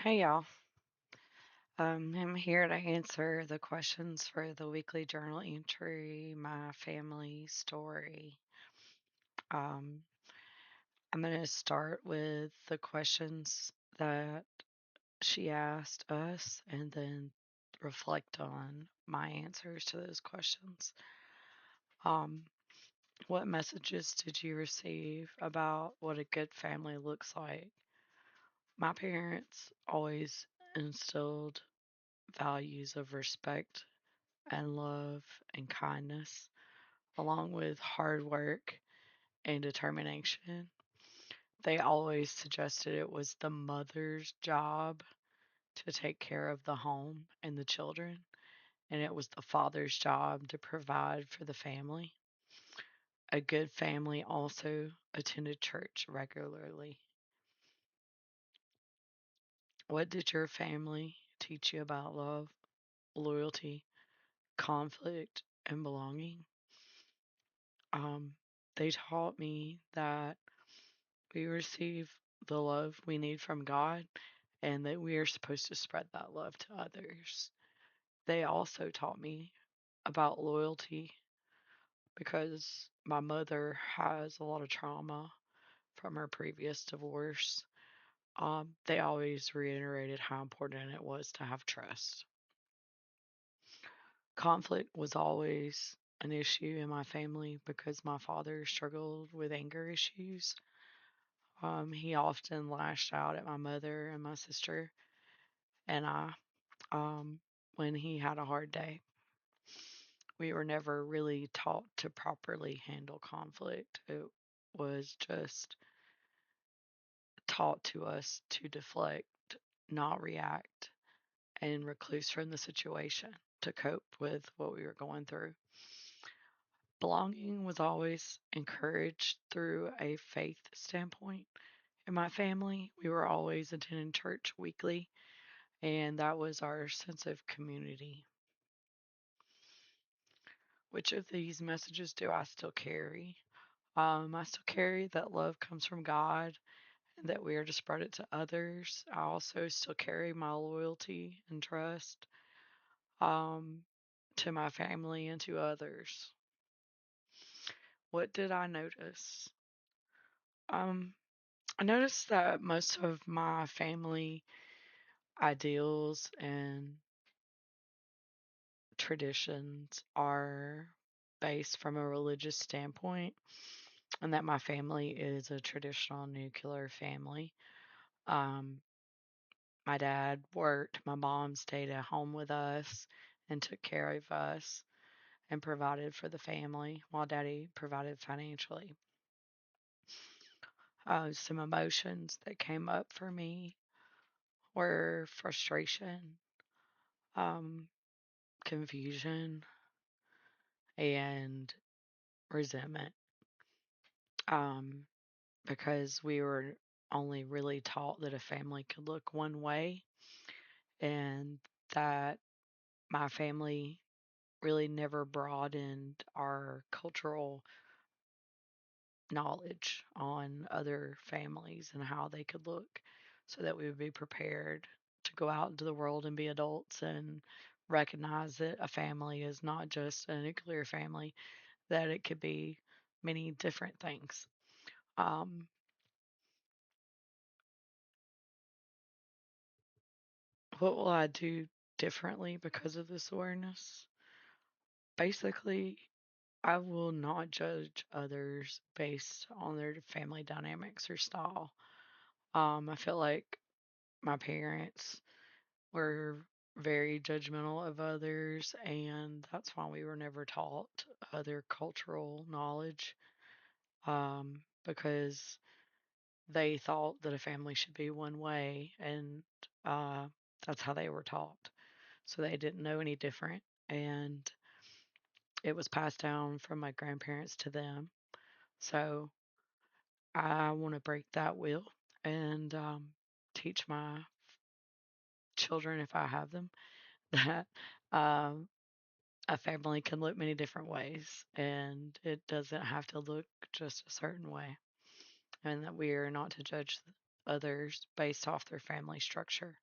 Hey y'all. I'm here to answer the questions for the weekly journal entry, my family story. Um, I'm going to start with the questions that she asked us and then reflect on my answers to those questions. Um, what messages did you receive about what a good family looks like? My parents always instilled values of respect and love and kindness, along with hard work and determination. They always suggested it was the mother's job to take care of the home and the children, and it was the father's job to provide for the family. A good family also attended church regularly. What did your family teach you about love, loyalty, conflict, and belonging? Um, they taught me that we receive the love we need from God and that we are supposed to spread that love to others. They also taught me about loyalty because my mother has a lot of trauma from her previous divorce. They always reiterated how important it was to have trust. Conflict was always an issue in my family because my father struggled with anger issues. He often lashed out at my mother and my sister and I um, when he had a hard day. We were never really taught to properly handle conflict. It was just taught to us to deflect, not react, and recluse from the situation to cope with what we were going through. Belonging was always encouraged through a faith standpoint. In my family, we were always attending church weekly, and that was our sense of community. Which of these messages do I still carry? I still carry that love comes from God and that we are to spread it to others. I also still carry my loyalty and trust um, to my family and to others. What did I notice? Um, I noticed that most of my family ideals and traditions are based from a religious standpoint, and that my family is a traditional nuclear family. Um, my dad worked, my mom stayed at home with us and took care of us and provided for the family while daddy provided financially. Some emotions that came up for me were frustration, um, confusion, and resentment. Um, because we were only really taught that a family could look one way and that my family really never broadened our cultural knowledge on other families and how they could look so that we would be prepared to go out into the world and be adults and recognize that a family is not just a nuclear family, that it could be many different things. Um, what will I do differently because of this awareness? Basically, I will not judge others based on their family dynamics or style. I feel like my parents were very judgmental of others, and that's why we were never taught other cultural knowledge because they thought that a family should be one way, and uh, that's how they were taught. So they didn't know any different, and it was passed down from my grandparents to them. So I want to break that wheel and teach my children, if I have them, that um, a family can look many different ways and it doesn't have to look just a certain way, and that we are not to judge others based off their family structure.